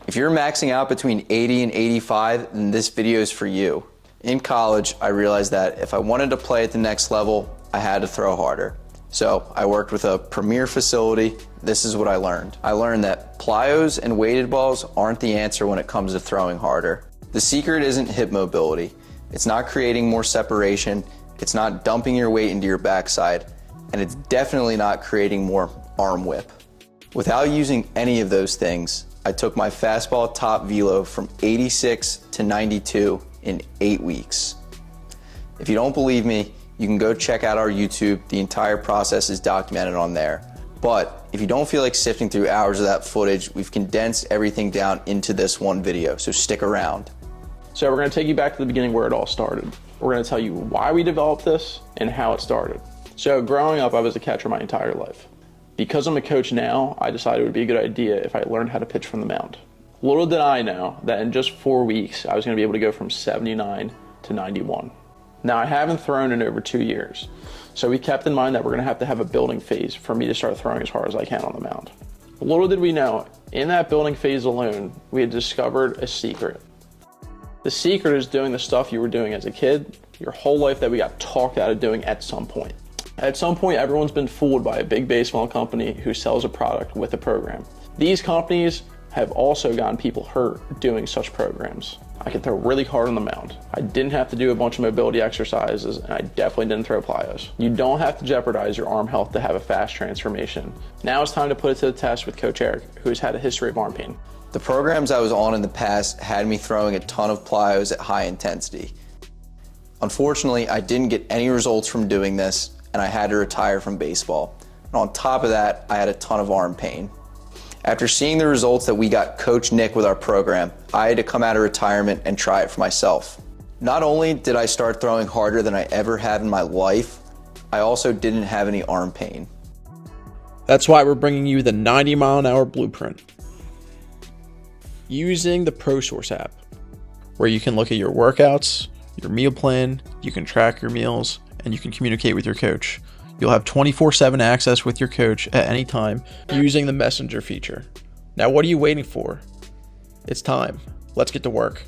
If you're maxing out between 80 and 85, then this video is for you. In college, I realized that if I wanted to play at the next level, I had to throw harder. So I worked with a premier facility. This is what I learned. I learned that plyos and weighted balls aren't the answer when it comes to throwing harder. The secret isn't hip mobility. It's not creating more separation. It's not dumping your weight into your backside. And it's definitely not creating more arm whip. Without using any of those things, I took my fastball top velo from 86 to 92 in 8 weeks. If you don't believe me, you can go check out our YouTube. The entire process is documented on there. But if you don't feel like sifting through hours of that footage, we've condensed everything down into this one video, so stick around. So we're gonna take you back to the beginning where it all started. We're gonna tell you why we developed this and how it started. So growing up, I was a catcher my entire life. Because I'm a coach now, I decided it would be a good idea if I learned how to pitch from the mound. Little did I know that in just 4 weeks, I was gonna be able to go from 79 to 91. Now, I haven't thrown in over 2 years, so we kept in mind that we're gonna have to have a building phase for me to start throwing as hard as I can on the mound. Little did we know, in that building phase alone, we had discovered a secret. The secret is doing the stuff you were doing as a kid, your whole life that we got talked out of doing at some point. At some point, everyone's been fooled by a big baseball company who sells a product with a program. These companies have also gotten people hurt doing such programs. I could throw really hard on the mound. I didn't have to do a bunch of mobility exercises, and I definitely didn't throw plyos. You don't have to jeopardize your arm health to have a fast transformation. Now it's time to put it to the test with Coach Eric, who's had a history of arm pain. The programs I was on in the past had me throwing a ton of plyos at high intensity. Unfortunately, I didn't get any results from doing this, and I had to retire from baseball. And on top of that, I had a ton of arm pain. After seeing the results that we got Coach Nick with our program, I had to come out of retirement and try it for myself. Not only did I start throwing harder than I ever had in my life, I also didn't have any arm pain. That's why we're bringing you the 90-mile-an-hour blueprint. Using the ProSource app, where you can look at your workouts, your meal plan, you can track your meals, and you can communicate with your coach. You'll have 24/7 access with your coach at any time using the messenger feature. Now, what are you waiting for? It's time. Let's get to work.